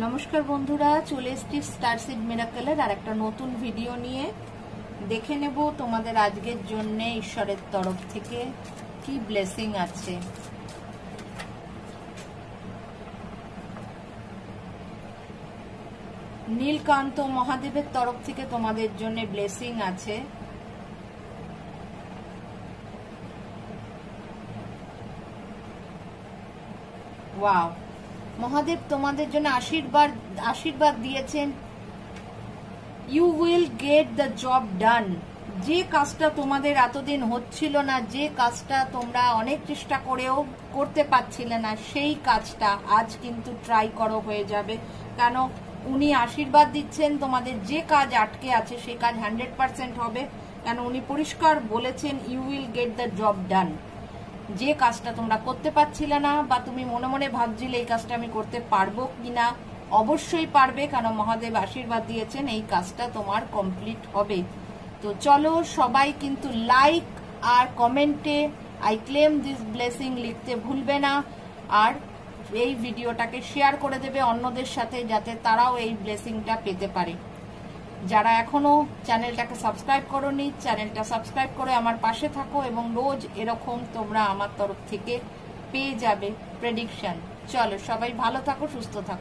নমস্কার বন্ধুরা, চলে এসেছি স্টারসিড মিরাকেলের আর একটা নতুন ভিডিও নিয়ে। দেখে নেব তোমাদের আজকের জন্য ঈশ্বরের তরফ থেকে কি ব্লেসিং আছে। নীলকান্ত মহাদেবের তরফ থেকে তোমাদের জন্য ব্লেসিং আছে। ওয়াও, মহাদেব তোমাদের জন্য আশীর্বাদ দিয়েছেন। You will get the job done. যে কাজটা তোমাদের এতদিন হচ্ছিল না, যে কাজটা তোমরা অনেক চেষ্টা করেও করতে পারছিলে না, সেই কাজটা আজ কিন্তু ট্রাই করো, হয়ে যাবে। কেন উনি আশীর্বাদ দিচ্ছেন, তোমাদের যে কাজ আটকে আছে সেই কাজ 100% হবে। কেন উনি পরিষ্কার বলেছেন you will get the job done. যে কাজটা তোমরা করতে পারছিলে না বা তুমি মনে মনে ভাবছিলে এই কাজটা আমি করতে পারবো কিনা, অবশ্যই পারবে, কারণ মহাদেব আশীর্বাদ দিয়েছেন এই কাজটা তোমার কমপ্লিট হবে। তো চলো সবাই কিন্তু লাইক আর কমেন্টে আই ক্লেম দিস ব্লেসিং লিখতে ভুলবে না, আর এই ভিডিওটাকে শেয়ার করে দেবে অন্যদের সাথে, যাতে তারাও এই ব্লেসিংটা পেতে পারে। যারা এখনো চ্যানেলটাকে সাবস্ক্রাইব করোনি, চ্যানেলটা সাবস্ক্রাইব করে আমার পাশে থাকো এবং রোজ এরকম তোমরা আমার তরফ থেকে পেয়ে যাবে প্রেডিকশন। চলো সবাই ভালো থাকো, সুস্থ থাকো।